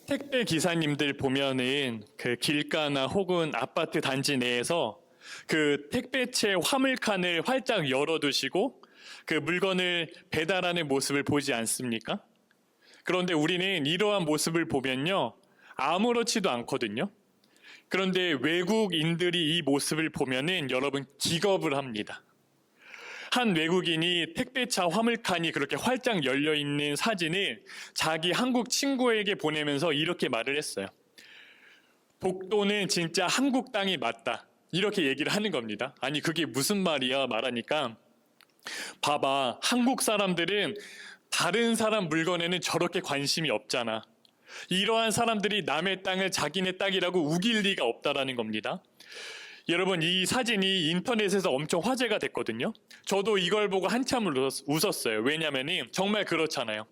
택배 기사님들 보면은 그 길가나 혹은 아파트 단지 내에서 그 택배체 화물칸을 활짝 열어두시고 그 물건을 배달하는 모습을 보지 않습니까? 그런데 우리는 이러한 모습을 보면요, 아무렇지도 않거든요. 그런데 외국인들이 이 모습을 보면은 여러분 기겁을 합니다. 한 외국인이 택배차 화물칸이 그렇게 활짝 열려있는 사진을 자기 한국 친구에게 보내면서 이렇게 말을 했어요. 복도는 진짜 한국 땅이 맞다. 이렇게 얘기를 하는 겁니다. 아니 그게 무슨 말이야 말하니까, 봐봐, 한국 사람들은 다른 사람 물건에는 저렇게 관심이 없잖아. 이러한 사람들이 남의 땅을 자기네 땅이라고 우길 리가 없다라는 겁니다. 여러분, 이 사진이 인터넷에서 엄청 화제가 됐거든요. 저도 이걸 보고 한참을 웃었어요. 왜냐면은 정말 그렇잖아요.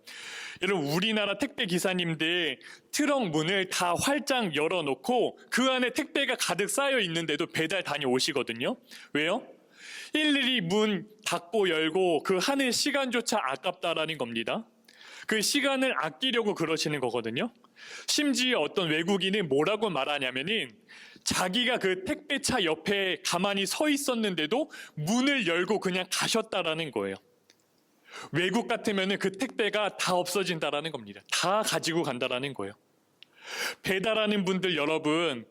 여러분, 우리나라 택배 기사님들 트럭 문을 다 활짝 열어놓고 그 안에 택배가 가득 쌓여 있는데도 배달 다녀오시거든요. 왜요? 일일이 문 닫고 열고 그 하는 시간조차 아깝다라는 겁니다. 그 시간을 아끼려고 그러시는 거거든요. 심지어 어떤 외국인은 뭐라고 말하냐면은 자기가 그 택배차 옆에 가만히 서 있었는데도 문을 열고 그냥 가셨다라는 거예요. 외국 같으면은 그 택배가 다 없어진다라는 겁니다. 다 가지고 간다라는 거예요. 배달하는 분들 여러분,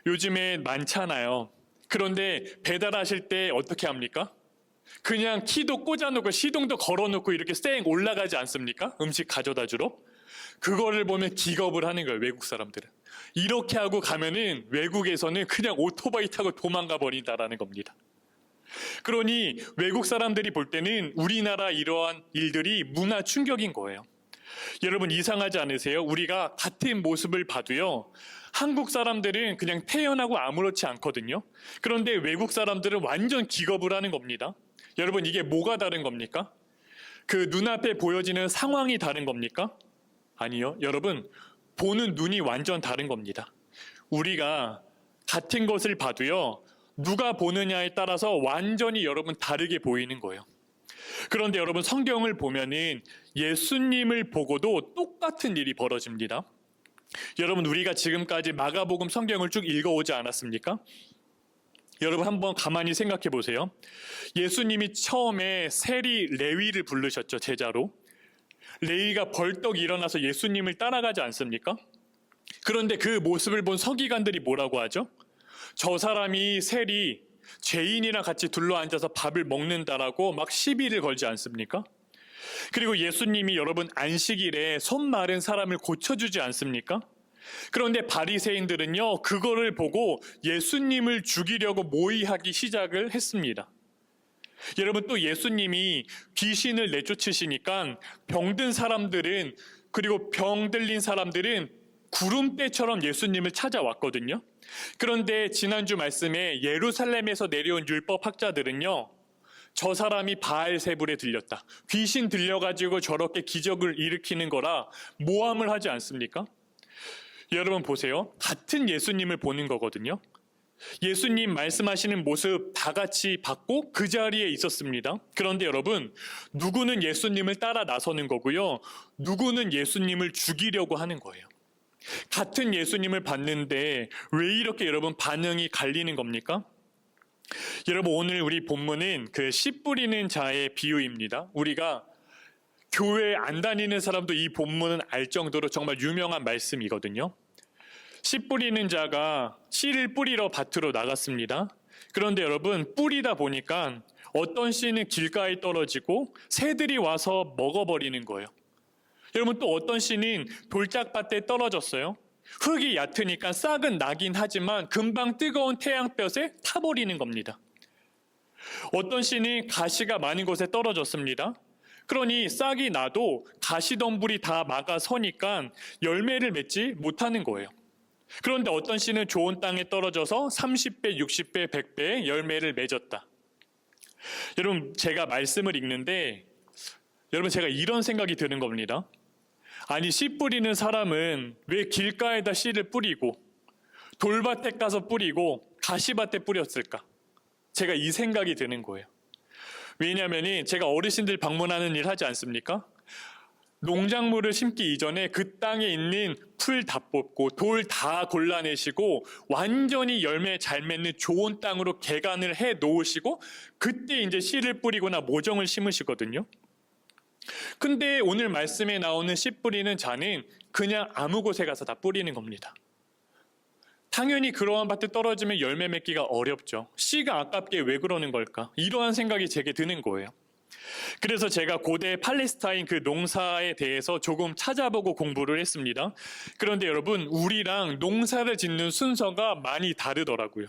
요즘에 많잖아요. 그런데 배달하실 때 어떻게 합니까? 그냥 키도 꽂아놓고 시동도 걸어놓고 이렇게 쌩 올라가지 않습니까? 음식 가져다 주러. 그거를 보면 기겁을 하는 거예요, 외국 사람들은. 이렇게 하고 가면은 외국에서는 그냥 오토바이 타고 도망가 버린다라는 겁니다. 그러니 외국 사람들이 볼 때는 우리나라 이러한 일들이 문화 충격인 거예요. 여러분, 이상하지 않으세요? 우리가 같은 모습을 봐도요, 한국 사람들은 그냥 태연하고 아무렇지 않거든요. 그런데 외국 사람들은 완전 기겁을 하는 겁니다. 여러분, 이게 뭐가 다른 겁니까? 그 눈앞에 보여지는 상황이 다른 겁니까? 아니요. 여러분, 보는 눈이 완전 다른 겁니다. 우리가 같은 것을 봐도요, 누가 보느냐에 따라서 완전히 여러분 다르게 보이는 거예요. 그런데 여러분, 성경을 보면은 예수님을 보고도 똑같은 일이 벌어집니다. 여러분, 우리가 지금까지 마가복음 성경을 쭉 읽어오지 않았습니까? 여러분, 한번 가만히 생각해 보세요. 예수님이 처음에 세리 레위를 부르셨죠, 제자로. 레위가 벌떡 일어나서 예수님을 따라가지 않습니까? 그런데 그 모습을 본 서기관들이 뭐라고 하죠? 저 사람이 세리 죄인이랑 같이 둘러앉아서 밥을 먹는다라고 막 시비를 걸지 않습니까? 그리고 예수님이 여러분 안식일에 손 마른 사람을 고쳐주지 않습니까? 그런데 바리새인들은요, 그거를 보고 예수님을 죽이려고 모의하기 시작을 했습니다. 여러분, 또 예수님이 귀신을 내쫓으시니까 병든 사람들은, 그리고 병 들린 사람들은 구름대처럼 예수님을 찾아왔거든요. 그런데 지난주 말씀에 예루살렘에서 내려온 율법 학자들은요, 저 사람이 바알세불에 들렸다, 귀신 들려가지고 저렇게 기적을 일으키는 거라 모함을 하지 않습니까? 여러분 보세요. 같은 예수님을 보는 거거든요. 예수님 말씀하시는 모습 다 같이 받고 그 자리에 있었습니다. 그런데 여러분, 누구는 예수님을 따라 나서는 거고요, 누구는 예수님을 죽이려고 하는 거예요. 같은 예수님을 봤는데 왜 이렇게 여러분 반응이 갈리는 겁니까? 여러분, 오늘 우리 본문은 그 씨 뿌리는 자의 비유입니다. 우리가 교회 안 다니는 사람도 이 본문은 알 정도로 정말 유명한 말씀이거든요. 씨 뿌리는 자가 씨를 뿌리러 밭으로 나갔습니다. 그런데 여러분, 뿌리다 보니까 어떤 씨는 길가에 떨어지고 새들이 와서 먹어버리는 거예요. 여러분, 또 어떤 씨는 돌짝밭에 떨어졌어요. 흙이 얕으니까 싹은 나긴 하지만 금방 뜨거운 태양볕에 타버리는 겁니다. 어떤 씨는 가시가 많은 곳에 떨어졌습니다. 그러니 싹이 나도 가시덤불이 다 막아서니까 열매를 맺지 못하는 거예요. 그런데 어떤 씨는 좋은 땅에 떨어져서 30배, 60배, 100배의 열매를 맺었다. 여러분, 제가 말씀을 읽는데 여러분, 제가 이런 생각이 드는 겁니다. 아니, 씨 뿌리는 사람은 왜 길가에다 씨를 뿌리고 돌밭에 가서 뿌리고 가시밭에 뿌렸을까? 제가 이 생각이 드는 거예요. 왜냐하면 제가 어르신들 방문하는 일 하지 않습니까? 농작물을 심기 이전에 그 땅에 있는 풀 다 뽑고 돌 다 골라내시고 완전히 열매 잘 맺는 좋은 땅으로 개간을 해 놓으시고 그때 이제 씨를 뿌리거나 모종을 심으시거든요. 근데 오늘 말씀에 나오는 씨 뿌리는 자는 그냥 아무 곳에 가서 다 뿌리는 겁니다. 당연히 그러한 밭에 떨어지면 열매 맺기가 어렵죠. 씨가 아깝게 왜 그러는 걸까? 이러한 생각이 제게 드는 거예요. 그래서 제가 고대 팔레스타인 그 농사에 대해서 조금 찾아보고 공부를 했습니다. 그런데 여러분, 우리랑 농사를 짓는 순서가 많이 다르더라고요.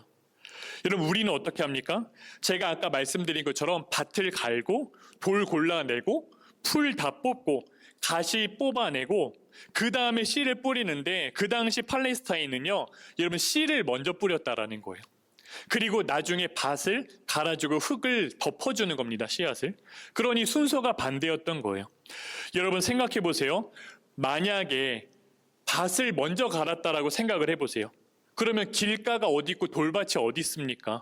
여러분, 우리는 어떻게 합니까? 제가 아까 말씀드린 것처럼 밭을 갈고 돌 골라내고 풀 다 뽑고 가시 뽑아내고 그 다음에 씨를 뿌리는데, 그 당시 팔레스타인은요, 여러분, 씨를 먼저 뿌렸다라는 거예요. 그리고 나중에 밭을 갈아주고 흙을 덮어주는 겁니다, 씨앗을. 그러니 순서가 반대였던 거예요. 여러분 생각해 보세요. 만약에 밭을 먼저 갈았다라고 생각을 해보세요. 그러면 길가가 어디 있고 돌밭이 어디 있습니까?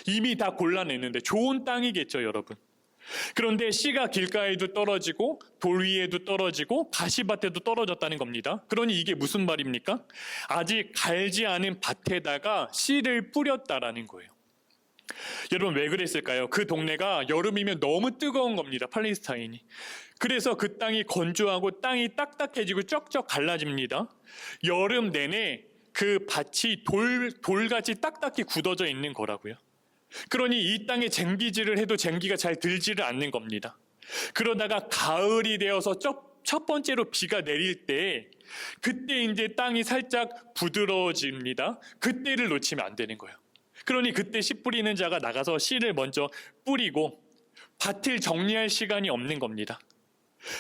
이미 다 골라냈는데 좋은 땅이겠죠, 여러분. 그런데 씨가 길가에도 떨어지고 돌 위에도 떨어지고 가시밭에도 떨어졌다는 겁니다. 그러니 이게 무슨 말입니까? 아직 갈지 않은 밭에다가 씨를 뿌렸다라는 거예요. 여러분 왜 그랬을까요? 그 동네가 여름이면 너무 뜨거운 겁니다, 팔레스타인이. 그래서 그 땅이 건조하고 땅이 딱딱해지고 쩍쩍 갈라집니다. 여름 내내 그 밭이 돌같이 딱딱히 굳어져 있는 거라고요. 그러니 이 땅에 쟁기질을 해도 쟁기가 잘 들지를 않는 겁니다. 그러다가 가을이 되어서 첫 번째로 비가 내릴 때, 그때 이제 땅이 살짝 부드러워집니다. 그때를 놓치면 안 되는 거예요. 그러니 그때 씨 뿌리는 자가 나가서 씨를 먼저 뿌리고 밭을 정리할 시간이 없는 겁니다.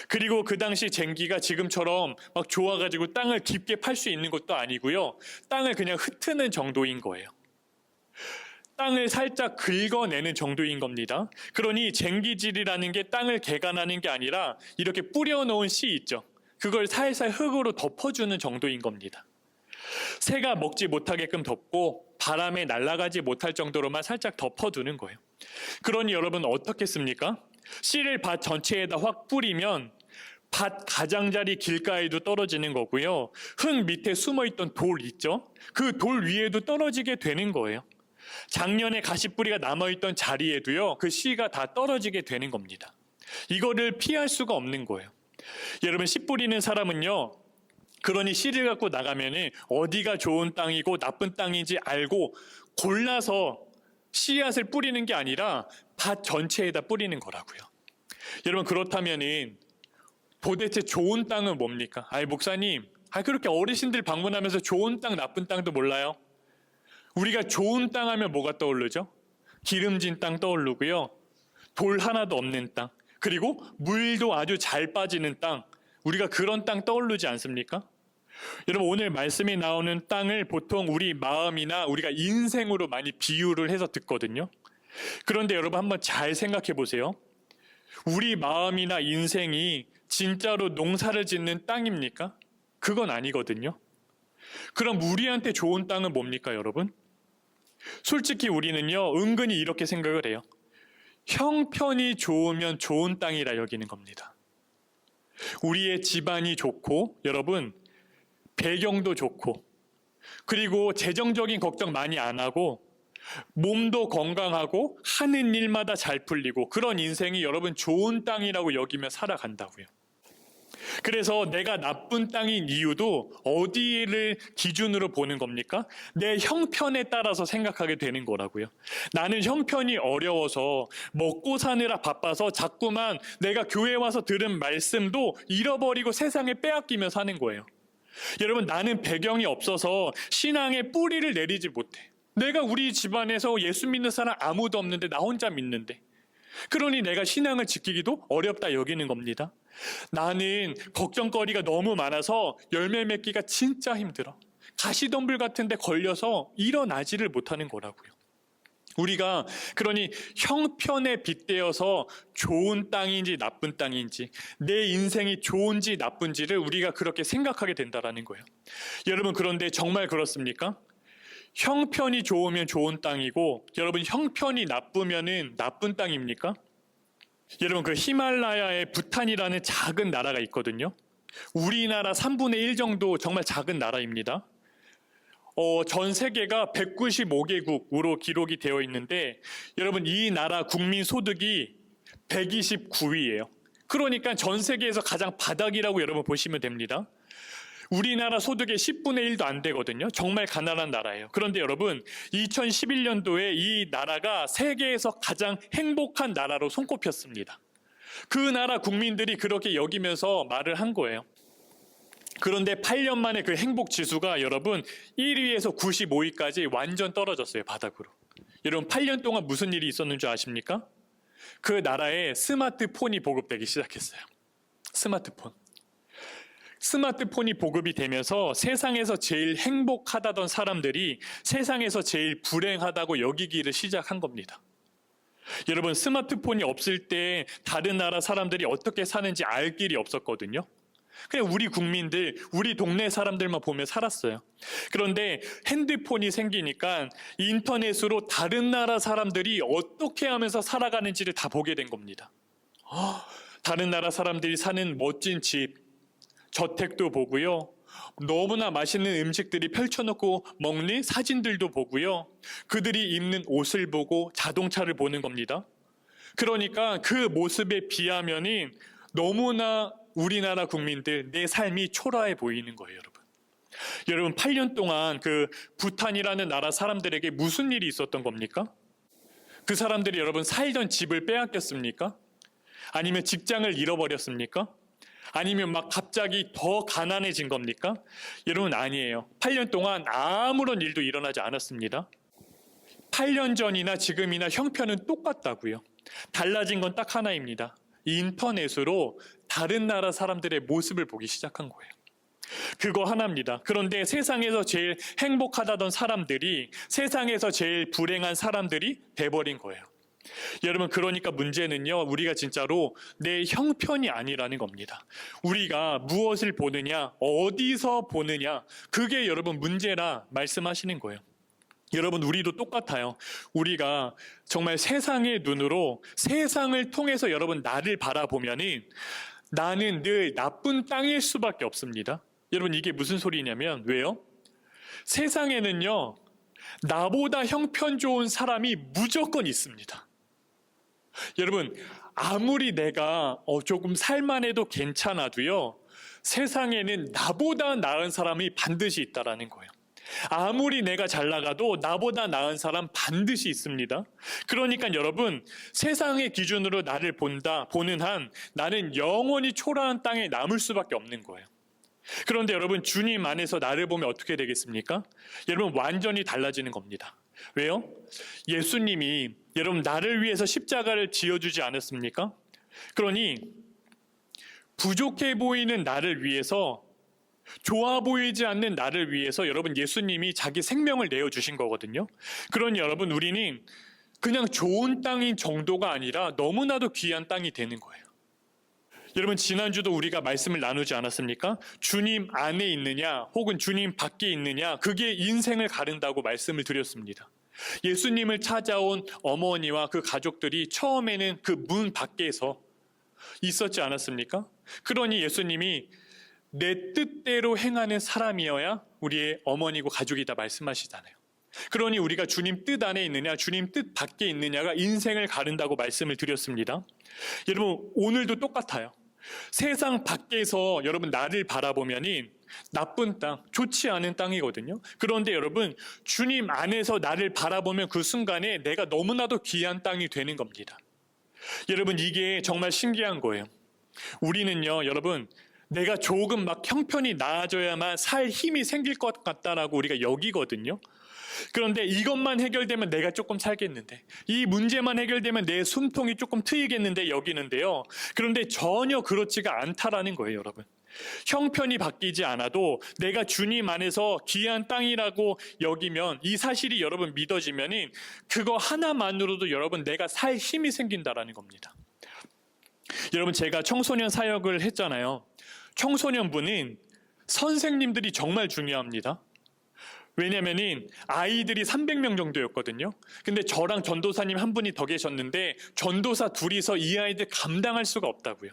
그리고 그 당시 쟁기가 지금처럼 막 좋아가지고 땅을 깊게 팔 수 있는 것도 아니고요. 땅을 그냥 흩트는 정도인 거예요. 땅을 살짝 긁어내는 정도인 겁니다. 그러니 쟁기질이라는 게 땅을 개간하는 게 아니라 이렇게 뿌려놓은 씨 있죠. 그걸 살살 흙으로 덮어주는 정도인 겁니다. 새가 먹지 못하게끔 덮고 바람에 날아가지 못할 정도로만 살짝 덮어두는 거예요. 그러니 여러분 어떻겠습니까? 씨를 밭 전체에다 확 뿌리면 밭 가장자리 길가에도 떨어지는 거고요. 흙 밑에 숨어있던 돌 있죠? 그 돌 위에도 떨어지게 되는 거예요. 작년에 가시뿌리가 남아있던 자리에도요, 그 씨가 다 떨어지게 되는 겁니다. 이거를 피할 수가 없는 거예요. 여러분, 씨 뿌리는 사람은요, 그러니 씨를 갖고 나가면은 어디가 좋은 땅이고 나쁜 땅인지 알고 골라서 씨앗을 뿌리는 게 아니라 밭 전체에다 뿌리는 거라고요. 여러분, 그렇다면은 도대체 좋은 땅은 뭡니까? 목사님, 그렇게 어르신들 방문하면서 좋은 땅, 나쁜 땅도 몰라요? 우리가 좋은 땅 하면 뭐가 떠오르죠? 기름진 땅 떠오르고요. 돌 하나도 없는 땅. 그리고 물도 아주 잘 빠지는 땅. 우리가 그런 땅 떠오르지 않습니까? 여러분, 오늘 말씀이 나오는 땅을 보통 우리 마음이나 우리가 인생으로 많이 비유를 해서 듣거든요. 그런데 여러분 한번 잘 생각해 보세요. 우리 마음이나 인생이 진짜로 농사를 짓는 땅입니까? 그건 아니거든요. 그럼 우리한테 좋은 땅은 뭡니까, 여러분? 솔직히 우리는요, 은근히 이렇게 생각을 해요. 형편이 좋으면 좋은 땅이라 여기는 겁니다. 우리의 집안이 좋고, 여러분, 배경도 좋고, 그리고 재정적인 걱정 많이 안 하고, 몸도 건강하고, 하는 일마다 잘 풀리고, 그런 인생이 여러분 좋은 땅이라고 여기며 살아간다고요. 그래서 내가 나쁜 땅인 이유도 어디를 기준으로 보는 겁니까? 내 형편에 따라서 생각하게 되는 거라고요. 나는 형편이 어려워서 먹고 사느라 바빠서 자꾸만 내가 교회 와서 들은 말씀도 잃어버리고 세상에 빼앗기며 사는 거예요. 여러분, 나는 배경이 없어서 신앙의 뿌리를 내리지 못해. 내가 우리 집안에서 예수 믿는 사람 아무도 없는데 나 혼자 믿는데. 그러니 내가 신앙을 지키기도 어렵다 여기는 겁니다. 나는 걱정거리가 너무 많아서 열매 맺기가 진짜 힘들어. 가시덤불 같은 데 걸려서 일어나지를 못하는 거라고요. 우리가 그러니 형편에 빗대어서 좋은 땅인지 나쁜 땅인지, 내 인생이 좋은지 나쁜지를 우리가 그렇게 생각하게 된다는 거예요. 여러분, 그런데 정말 그렇습니까? 형편이 좋으면 좋은 땅이고, 여러분 형편이 나쁘면은 나쁜 땅입니까? 여러분, 그 히말라야의 부탄이라는 작은 나라가 있거든요. 우리나라 3분의 1 정도 정말 작은 나라입니다. 전 세계가 195개국으로 기록이 되어 있는데, 여러분, 이 나라 국민 소득이 129위예요. 그러니까 전 세계에서 가장 바닥이라고 여러분 보시면 됩니다. 우리나라 소득의 10분의 1도 안 되거든요. 정말 가난한 나라예요. 그런데 여러분, 2011년도에 이 나라가 세계에서 가장 행복한 나라로 손꼽혔습니다. 그 나라 국민들이 그렇게 여기면서 말을 한 거예요. 그런데 8년 만에 그 행복 지수가 여러분 1위에서 95위까지 완전 떨어졌어요, 바닥으로. 여러분, 8년 동안 무슨 일이 있었는 줄 아십니까? 그 나라에 스마트폰이 보급되기 시작했어요. 스마트폰이 보급이 되면서 세상에서 제일 행복하다던 사람들이 세상에서 제일 불행하다고 여기기를 시작한 겁니다. 여러분, 스마트폰이 없을 때 다른 나라 사람들이 어떻게 사는지 알 길이 없었거든요. 그냥 우리 국민들, 우리 동네 사람들만 보며 살았어요. 그런데 핸드폰이 생기니까 인터넷으로 다른 나라 사람들이 어떻게 하면서 살아가는지를 다 보게 된 겁니다. 다른 나라 사람들이 사는 멋진 집, 저택도 보고요. 너무나 맛있는 음식들이 펼쳐놓고 먹는 사진들도 보고요. 그들이 입는 옷을 보고 자동차를 보는 겁니다. 그러니까 그 모습에 비하면은 너무나 우리나라 국민들, 내 삶이 초라해 보이는 거예요, 여러분. 여러분, 8년 동안 그 부탄이라는 나라 사람들에게 무슨 일이 있었던 겁니까? 그 사람들이 여러분 살던 집을 빼앗겼습니까? 아니면 직장을 잃어버렸습니까? 아니면 막 갑자기 더 가난해진 겁니까? 여러분, 아니에요. 8년 동안 아무런 일도 일어나지 않았습니다. 8년 전이나 지금이나 형편은 똑같다고요. 달라진 건 딱 하나입니다. 인터넷으로 다른 나라 사람들의 모습을 보기 시작한 거예요. 그거 하나입니다. 그런데 세상에서 제일 행복하다던 사람들이 세상에서 제일 불행한 사람들이 돼버린 거예요. 여러분, 그러니까 문제는요, 우리가 진짜로 내 형편이 아니라는 겁니다. 우리가 무엇을 보느냐, 어디서 보느냐, 그게 여러분 문제라 말씀하시는 거예요. 여러분, 우리도 똑같아요. 우리가 정말 세상의 눈으로 세상을 통해서 여러분 나를 바라보면은 나는 늘 나쁜 땅일 수밖에 없습니다. 여러분, 이게 무슨 소리냐면, 왜요? 세상에는요, 나보다 형편 좋은 사람이 무조건 있습니다. 여러분, 아무리 내가 조금 살만해도 괜찮아도요, 세상에는 나보다 나은 사람이 반드시 있다라는 거예요. 아무리 내가 잘 나가도 나보다 나은 사람 반드시 있습니다. 그러니까 여러분, 세상의 기준으로 나를 보는 한 나는 영원히 초라한 땅에 남을 수밖에 없는 거예요. 그런데 여러분, 주님 안에서 나를 보면 어떻게 되겠습니까? 여러분, 완전히 달라지는 겁니다. 왜요? 예수님이 여러분 나를 위해서 십자가를 지어주지 않았습니까? 그러니 부족해 보이는 나를 위해서, 좋아 보이지 않는 나를 위해서 여러분 예수님이 자기 생명을 내어주신 거거든요. 그러니 여러분, 우리는 그냥 좋은 땅인 정도가 아니라 너무나도 귀한 땅이 되는 거예요. 여러분, 지난주도 우리가 말씀을 나누지 않았습니까? 주님 안에 있느냐 혹은 주님 밖에 있느냐, 그게 인생을 가른다고 말씀을 드렸습니다. 예수님을 찾아온 어머니와 그 가족들이 처음에는 그 문 밖에서 있었지 않았습니까? 그러니 예수님이 내 뜻대로 행하는 사람이어야 우리의 어머니고 가족이다 말씀하시잖아요. 그러니 우리가 주님 뜻 안에 있느냐, 주님 뜻 밖에 있느냐가 인생을 가른다고 말씀을 드렸습니다. 여러분, 오늘도 똑같아요. 세상 밖에서 여러분 나를 바라보면은 나쁜 땅, 좋지 않은 땅이거든요. 그런데 여러분, 주님 안에서 나를 바라보면 그 순간에 내가 너무나도 귀한 땅이 되는 겁니다. 여러분, 이게 정말 신기한 거예요. 우리는요, 여러분, 내가 조금 막 형편이 나아져야만 살 힘이 생길 것 같다라고 우리가 여기거든요. 그런데 이것만 해결되면 내가 조금 살겠는데, 이 문제만 해결되면 내 숨통이 조금 트이겠는데 여기는데요. 그런데 전혀 그렇지가 않다라는 거예요, 여러분. 형편이 바뀌지 않아도 내가 주님 안에서 귀한 땅이라고 여기면, 이 사실이 여러분 믿어지면은 그거 하나만으로도 여러분 내가 살 힘이 생긴다라는 겁니다. 여러분, 제가 청소년 사역을 했잖아요. 청소년부는 선생님들이 정말 중요합니다. 왜냐면은 아이들이 300명 정도였거든요. 근데 저랑 전도사님 한 분이 더 계셨는데 전도사 둘이서 이 아이들 감당할 수가 없다고요.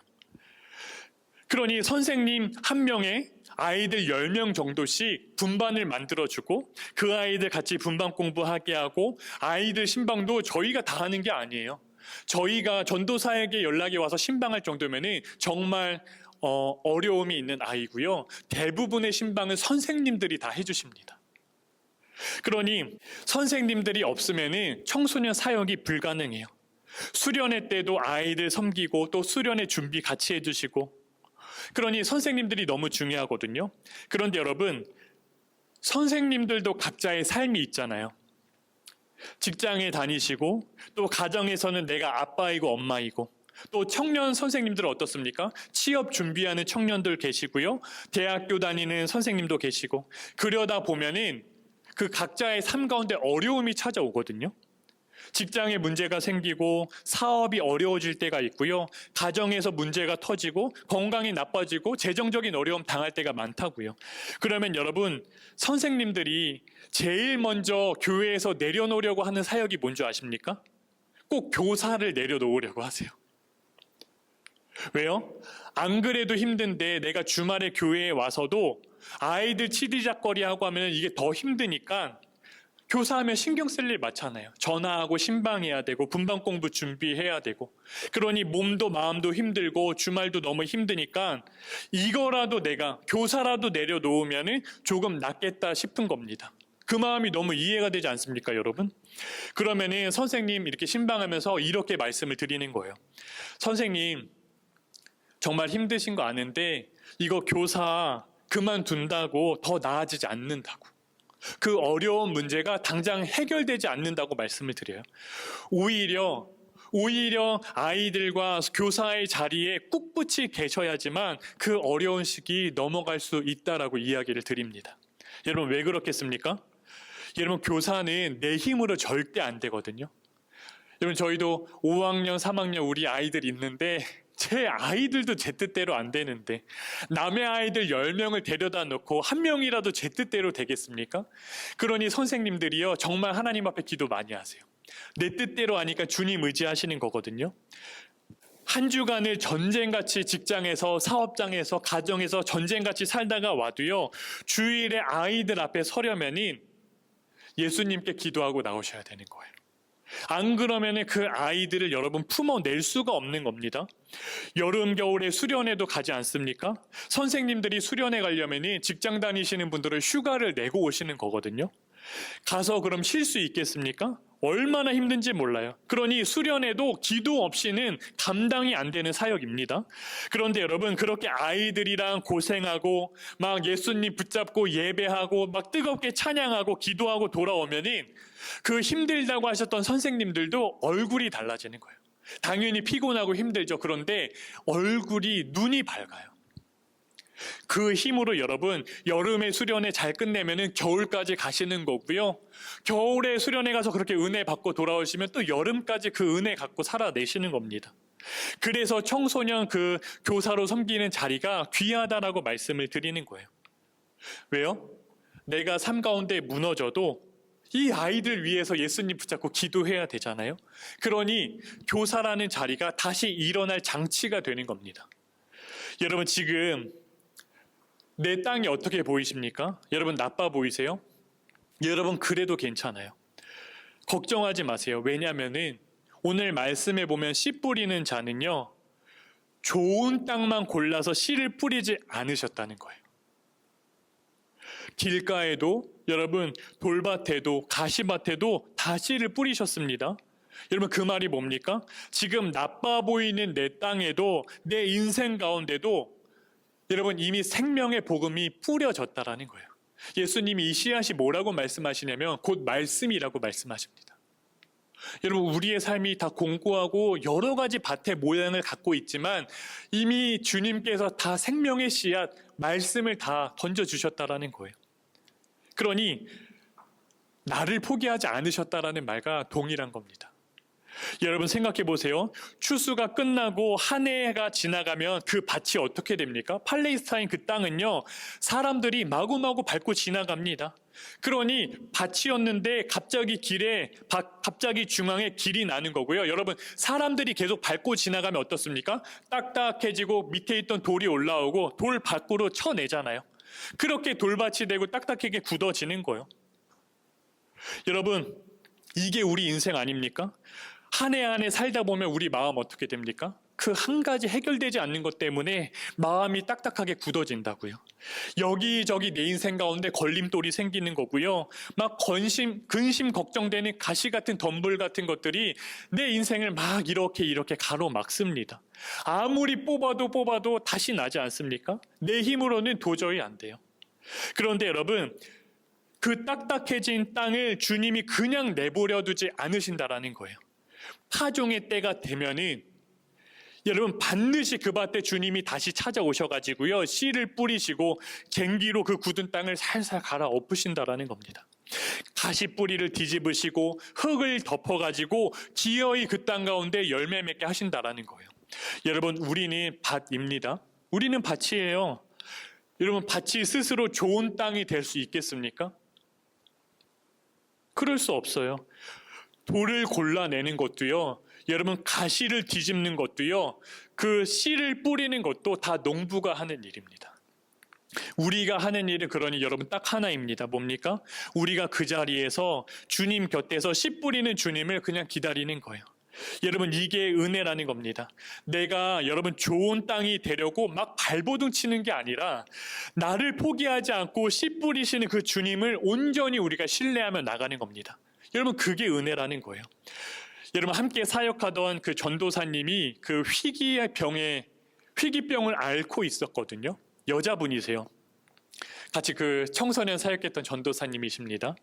그러니 선생님 한 명에 아이들 10명 정도씩 분반을 만들어주고 그 아이들 같이 분반 공부하게 하고 아이들 신방도 저희가 다 하는 게 아니에요. 저희가 전도사에게 연락이 와서 신방할 정도면은 정말 어려움이 있는 아이고요. 대부분의 신방은 선생님들이 다 해주십니다. 그러니 선생님들이 없으면은 청소년 사역이 불가능해요. 수련회 때도 아이들 섬기고 또 수련회 준비 같이 해주시고 그러니 선생님들이 너무 중요하거든요. 그런데 여러분, 선생님들도 각자의 삶이 있잖아요. 직장에 다니시고 또 가정에서는 내가 아빠이고 엄마이고 또 청년 선생님들은 어떻습니까? 취업 준비하는 청년들 계시고요. 대학교 다니는 선생님도 계시고 그러다 보면은 그 각자의 삶 가운데 어려움이 찾아오거든요. 직장에 문제가 생기고 사업이 어려워질 때가 있고요. 가정에서 문제가 터지고 건강이 나빠지고 재정적인 어려움 당할 때가 많다고요. 그러면 여러분, 선생님들이 제일 먼저 교회에서 내려놓으려고 하는 사역이 뭔지 아십니까? 꼭 교사를 내려놓으려고 하세요. 왜요? 안 그래도 힘든데 내가 주말에 교회에 와서도 아이들 치리작거리하고 하면 이게 더 힘드니까 교사하면 신경 쓸 일 많잖아요. 전화하고 신방해야 되고 분반 공부 준비해야 되고 그러니 몸도 마음도 힘들고 주말도 너무 힘드니까 이거라도 내가 교사라도 내려놓으면 조금 낫겠다 싶은 겁니다. 그 마음이 너무 이해가 되지 않습니까, 여러분? 그러면은 선생님 이렇게 신방하면서 이렇게 말씀을 드리는 거예요. 선생님 정말 힘드신 거 아는데 이거 교사 그만둔다고 더 나아지지 않는다고. 그 어려운 문제가 당장 해결되지 않는다고 말씀을 드려요. 오히려 아이들과 교사의 자리에 꿋꿋이 계셔야지만 그 어려운 시기 넘어갈 수 있다라고 이야기를 드립니다. 여러분 왜 그렇겠습니까? 여러분 교사는 내 힘으로 절대 안 되거든요. 여러분 저희도 5학년, 3학년 우리 아이들 있는데 제 아이들도 제 뜻대로 안 되는데 남의 아이들 10명을 데려다 놓고 한 명이라도 제 뜻대로 되겠습니까? 그러니 선생님들이요 정말 하나님 앞에 기도 많이 하세요. 내 뜻대로 하니까 주님 의지하시는 거거든요. 한 주간을 전쟁같이 직장에서 사업장에서 가정에서 전쟁같이 살다가 와도요 주일에 아이들 앞에 서려면은 예수님께 기도하고 나오셔야 되는 거예요. 안 그러면 그 아이들을 여러분 품어낼 수가 없는 겁니다. 여름, 겨울에 수련회도 가지 않습니까? 선생님들이 수련회 가려면 직장 다니시는 분들은 휴가를 내고 오시는 거거든요. 가서 그럼 쉴 수 있겠습니까? 얼마나 힘든지 몰라요. 그러니 수련회도 기도 없이는 감당이 안 되는 사역입니다. 그런데 여러분 그렇게 아이들이랑 고생하고 막 예수님 붙잡고 예배하고 막 뜨겁게 찬양하고 기도하고 돌아오면은 그 힘들다고 하셨던 선생님들도 얼굴이 달라지는 거예요. 당연히 피곤하고 힘들죠. 그런데 얼굴이 눈이 밝아요. 그 힘으로 여러분 여름에 수련회 잘 끝내면은 겨울까지 가시는 거고요. 겨울에 수련회 가서 그렇게 은혜 받고 돌아오시면 또 여름까지 그 은혜 갖고 살아내시는 겁니다. 그래서 청소년 그 교사로 섬기는 자리가 귀하다라고 말씀을 드리는 거예요. 왜요? 내가 삶 가운데 무너져도 이 아이들 위해서 예수님 붙잡고 기도해야 되잖아요. 그러니 교사라는 자리가 다시 일어날 장치가 되는 겁니다. 여러분 지금 내 땅이 어떻게 보이십니까? 여러분 나빠 보이세요? 여러분 그래도 괜찮아요. 걱정하지 마세요. 왜냐하면은 오늘 말씀에 보면 씨 뿌리는 자는요 좋은 땅만 골라서 씨를 뿌리지 않으셨다는 거예요. 길가에도 여러분 돌밭에도 가시밭에도 다 씨를 뿌리셨습니다. 여러분 그 말이 뭡니까? 지금 나빠 보이는 내 땅에도 내 인생 가운데도 여러분 이미 생명의 복음이 뿌려졌다라는 거예요. 예수님이 이 씨앗이 뭐라고 말씀하시냐면 곧 말씀이라고 말씀하십니다. 여러분 우리의 삶이 다 공고하고 여러 가지 밭의 모양을 갖고 있지만 이미 주님께서 다 생명의 씨앗 말씀을 다 던져주셨다라는 거예요. 그러니 나를 포기하지 않으셨다라는 말과 동일한 겁니다. 여러분 생각해 보세요. 추수가 끝나고 한 해가 지나가면 그 밭이 어떻게 됩니까? 팔레스타인 그 땅은요, 사람들이 마구마구 밟고 지나갑니다. 그러니 밭이었는데 갑자기 중앙에 길이 나는 거고요. 여러분, 사람들이 계속 밟고 지나가면 어떻습니까? 딱딱해지고 밑에 있던 돌이 올라오고 돌 밖으로 쳐내잖아요. 그렇게 돌밭이 되고 딱딱하게 굳어지는 거예요. 여러분, 이게 우리 인생 아닙니까? 한 해 한 해 살다 보면 우리 마음 어떻게 됩니까? 그 한 가지 해결되지 않는 것 때문에 마음이 딱딱하게 굳어진다고요. 여기저기 내 인생 가운데 걸림돌이 생기는 거고요. 막 근심 걱정되는 가시 같은 덤불 같은 것들이 내 인생을 막 이렇게 가로막습니다. 아무리 뽑아도 다시 나지 않습니까? 내 힘으로는 도저히 안 돼요. 그런데 여러분, 그 딱딱해진 땅을 주님이 그냥 내버려 두지 않으신다라는 거예요. 파종의 때가 되면은 여러분 반드시 그 밭에 주님이 다시 찾아오셔가지고요, 씨를 뿌리시고 갱기로 그 굳은 땅을 살살 갈아 엎으신다라는 겁니다. 가시 뿌리를 뒤집으시고 흙을 덮어가지고 기어이 그 땅 가운데 열매 맺게 하신다라는 거예요. 여러분, 우리는 밭입니다. 우리는 밭이에요. 여러분, 밭이 스스로 좋은 땅이 될 수 있겠습니까? 그럴 수 없어요. 돌을 골라내는 것도요, 여러분 가시를 뒤집는 것도요, 그 씨를 뿌리는 것도 다 농부가 하는 일입니다. 우리가 하는 일은 그러니 여러분 딱 하나입니다. 뭡니까? 우리가 그 자리에서 주님 곁에서 씨 뿌리는 주님을 그냥 기다리는 거예요. 여러분, 이게 은혜라는 겁니다. 내가 여러분 좋은 땅이 되려고 막 발버둥 치는 게 아니라 나를 포기하지 않고 씨 뿌리시는 그 주님을 온전히 우리가 신뢰하며 나가는 겁니다. 여러분, 그게 은혜라는 거예요. 여러분, 함께 사역하던 그 전도사님이 그 희귀병을 앓고 있었거든요. 여자분이세요. 같이 그 청소년 사역했던 전도사님이십니다.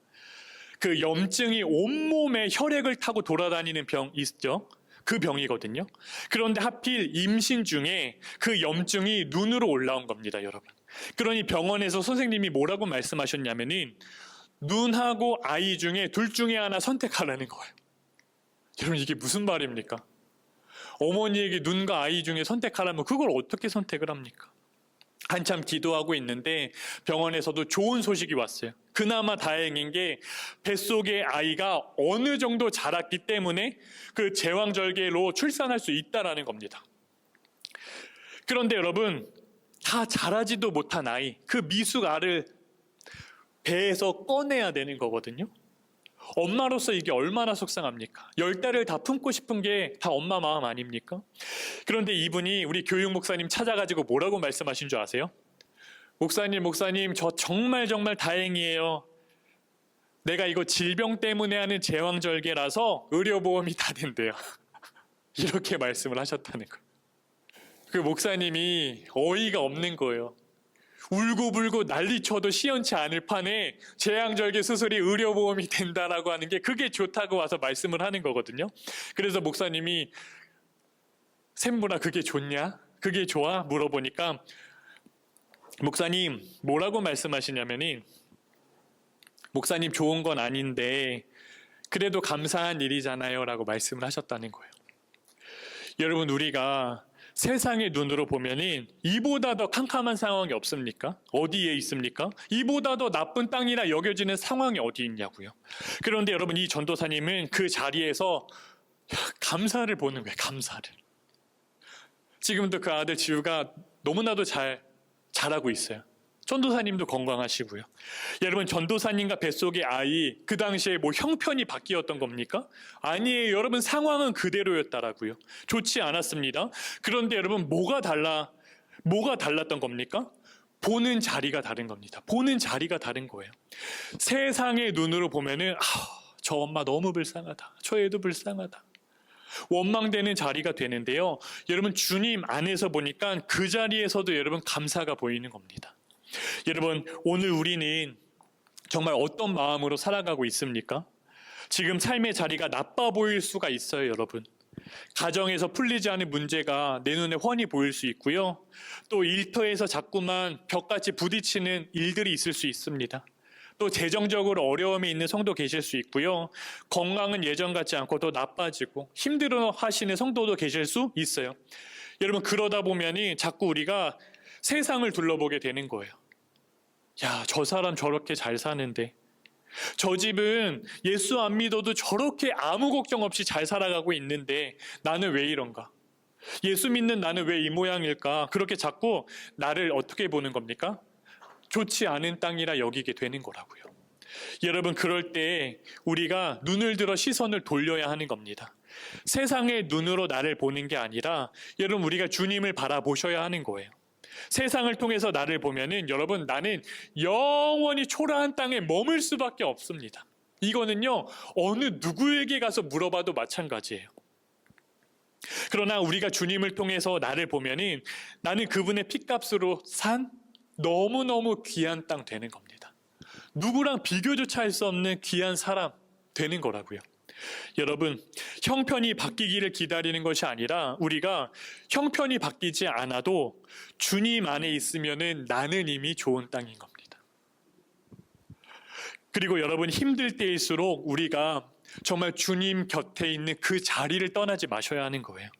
그 염증이 온몸에 혈액을 타고 돌아다니는 병 있죠? 그 병이거든요. 그런데 하필 임신 중에 그 염증이 눈으로 올라온 겁니다, 여러분. 그러니 병원에서 선생님이 뭐라고 말씀하셨냐면은 눈하고 아이 중에 둘 중에 하나 선택하라는 거예요. 여러분, 이게 무슨 말입니까? 어머니에게 눈과 아이 중에 선택하라면 그걸 어떻게 선택을 합니까? 한참 기도하고 있는데 병원에서도 좋은 소식이 왔어요. 그나마 다행인 게 뱃속의 아이가 어느 정도 자랐기 때문에 그 제왕절개로 출산할 수 있다라는 겁니다. 그런데 여러분, 다 자라지도 못한 아이, 그 미숙아를 배에서 꺼내야 되는 거거든요. 엄마로서 이게 얼마나 속상합니까? 10달을 다 품고 싶은 게 다 엄마 마음 아닙니까? 그런데 이분이 우리 교육 목사님 찾아가지고 뭐라고 말씀하신 줄 아세요? 목사님, 저 정말 다행이에요. 내가 이거 질병 때문에 하는 제왕절개라서 의료보험이 다 된대요. 이렇게 말씀을 하셨다는 거예요. 그 목사님이 어이가 없는 거예요. 울고불고 난리쳐도 시원치 않을 판에 제왕절개 수술이 의료보험이 된다라고 하는 게 그게 좋다고 와서 말씀을 하는 거거든요. 그래서 목사님이 샘부나 그게 좋냐? 그게 좋아? 물어보니까 목사님 뭐라고 말씀하시냐면은 목사님 좋은 건 아닌데 그래도 감사한 일이잖아요 라고 말씀을 하셨다는 거예요. 여러분, 우리가 세상의 눈으로 보면은 이보다 더 캄캄한 상황이 없습니까? 어디에 있습니까? 이보다 더 나쁜 땅이라 여겨지는 상황이 어디 있냐고요. 그런데 여러분, 이 전도사님은 그 자리에서 감사를 보는 거예요. 감사를. 지금도 그 아들 지우가 너무나도 잘 자라고 있어요. 전도사님도 건강하시고요. 여러분, 전도사님과 뱃속의 아이, 그 당시에 뭐 형편이 바뀌었던 겁니까? 아니에요. 여러분, 상황은 그대로였다라고요. 좋지 않았습니다. 그런데 여러분, 뭐가 달랐던 겁니까? 보는 자리가 다른 겁니다. 보는 자리가 다른 거예요. 세상의 눈으로 보면은 저 엄마 너무 불쌍하다. 저 애도 불쌍하다. 원망되는 자리가 되는데요. 여러분, 주님 안에서 보니까 그 자리에서도 여러분 감사가 보이는 겁니다. 여러분, 오늘 우리는 정말 어떤 마음으로 살아가고 있습니까? 지금 삶의 자리가 나빠 보일 수가 있어요, 여러분. 가정에서 풀리지 않은 문제가 내 눈에 훤히 보일 수 있고요. 또 일터에서 자꾸만 벽같이 부딪히는 일들이 있을 수 있습니다. 또 재정적으로 어려움이 있는 성도 계실 수 있고요. 건강은 예전 같지 않고 또 나빠지고 힘들어 하시는 성도도 계실 수 있어요. 여러분, 그러다 보면이 자꾸 우리가 세상을 둘러보게 되는 거예요. 야, 저 사람 저렇게 잘 사는데, 저 집은 예수 안 믿어도 저렇게 아무 걱정 없이 잘 살아가고 있는데 나는 왜 이런가? 예수 믿는 나는 왜 이 모양일까? 그렇게 자꾸 나를 어떻게 보는 겁니까? 좋지 않은 땅이라 여기게 되는 거라고요. 여러분, 그럴 때 우리가 눈을 들어 시선을 돌려야 하는 겁니다. 세상의 눈으로 나를 보는 게 아니라 여러분, 우리가 주님을 바라보셔야 하는 거예요. 세상을 통해서 나를 보면은 여러분, 나는 영원히 초라한 땅에 머물 수밖에 없습니다. 이거는요, 어느 누구에게 가서 물어봐도 마찬가지예요. 그러나 우리가 주님을 통해서 나를 보면은 나는 그분의 핏값으로 산 너무너무 귀한 땅 되는 겁니다. 누구랑 비교조차 할 수 없는 귀한 사람 되는 거라고요. 여러분, 형편이 바뀌기를 기다리는 것이 아니라 우리가 형편이 바뀌지 않아도 주님 안에 있으면은 나는 이미 좋은 땅인 겁니다. 그리고 여러분, 힘들 때일수록 우리가 정말 주님 곁에 있는 그 자리를 떠나지 마셔야 하는 거예요.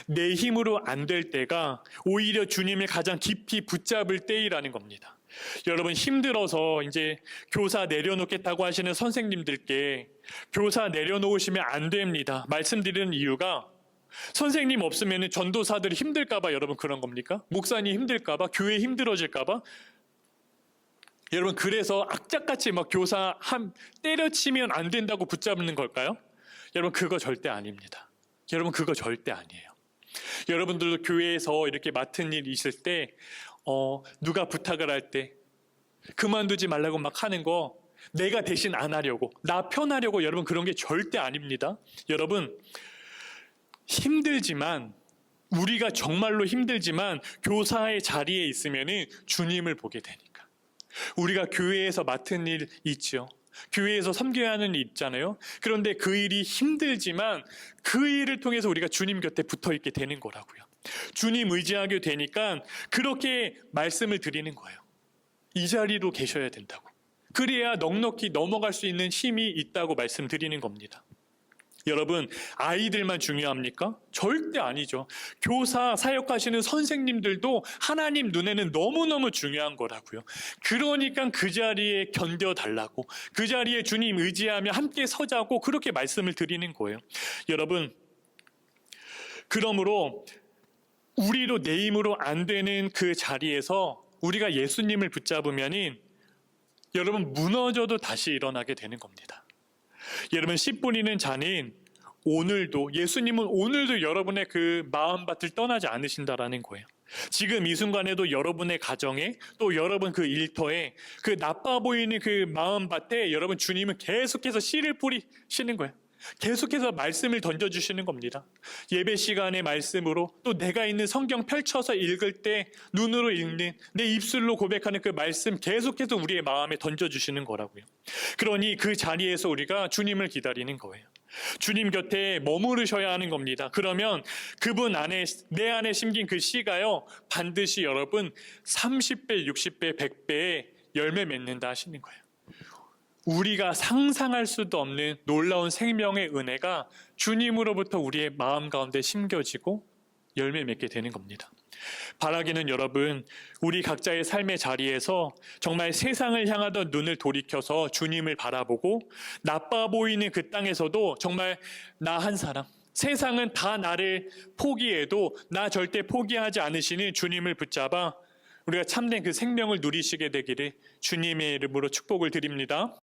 내 힘으로 안 될 때가 오히려 주님을 가장 깊이 붙잡을 때이라는 겁니다. 여러분, 힘들어서 이제 교사 내려놓겠다고 하시는 선생님들께 교사 내려놓으시면 안 됩니다. 말씀드리는 이유가 선생님 없으면 전도사들이 힘들까봐 여러분 그런 겁니까? 목사님 힘들까봐? 교회 힘들어질까봐? 여러분, 그래서 악착같이 막 교사 때려치면 안 된다고 붙잡는 걸까요? 여러분, 그거 절대 아닙니다. 여러분, 그거 절대 아니에요. 여러분들도 교회에서 이렇게 맡은 일 있을 때 누가 부탁을 할 때 그만두지 말라고 막 하는 거 내가 대신 안 하려고, 나 편하려고, 여러분 그런 게 절대 아닙니다. 여러분, 힘들지만, 우리가 정말로 힘들지만 교사의 자리에 있으면은 주님을 보게 되니까. 우리가 교회에서 맡은 일 있죠. 교회에서 섬겨야 하는 일 있잖아요. 그런데 그 일이 힘들지만 그 일을 통해서 우리가 주님 곁에 붙어 있게 되는 거라고요. 주님 의지하게 되니까 그렇게 말씀을 드리는 거예요. 이 자리로 계셔야 된다고. 그래야 넉넉히 넘어갈 수 있는 힘이 있다고 말씀드리는 겁니다. 여러분, 아이들만 중요합니까? 절대 아니죠. 교사, 사역하시는 선생님들도 하나님 눈에는 너무너무 중요한 거라고요. 그러니까 그 자리에 견뎌달라고, 그 자리에 주님 의지하며 함께 서자고 그렇게 말씀을 드리는 거예요. 여러분, 그러므로 우리로 내 힘으로 안 되는 그 자리에서 우리가 예수님을 붙잡으면은 여러분, 무너져도 다시 일어나게 되는 겁니다. 여러분, 씨 뿌리는 자는 오늘도, 예수님은 오늘도 여러분의 그 마음밭을 떠나지 않으신다라는 거예요. 지금 이 순간에도 여러분의 가정에, 또 여러분 그 일터에, 그 나빠 보이는 그 마음밭에 여러분 주님은 계속해서 씨를 뿌리시는 거예요. 계속해서 말씀을 던져주시는 겁니다. 예배 시간의 말씀으로, 또 내가 있는 성경 펼쳐서 읽을 때 눈으로 읽는, 내 입술로 고백하는 그 말씀 계속해서 우리의 마음에 던져주시는 거라고요. 그러니 그 자리에서 우리가 주님을 기다리는 거예요. 주님 곁에 머무르셔야 하는 겁니다. 그러면 그분 안에, 내 안에 심긴 그 씨가요, 반드시 여러분 30배, 60배, 100배의 열매 맺는다 하시는 거예요. 우리가 상상할 수도 없는 놀라운 생명의 은혜가 주님으로부터 우리의 마음 가운데 심겨지고 열매 맺게 되는 겁니다. 바라기는 여러분, 우리 각자의 삶의 자리에서 정말 세상을 향하던 눈을 돌이켜서 주님을 바라보고 나빠 보이는 그 땅에서도 정말 나 한 사람, 세상은 다 나를 포기해도 나 절대 포기하지 않으시는 주님을 붙잡아 우리가 참된 그 생명을 누리시게 되기를 주님의 이름으로 축복을 드립니다.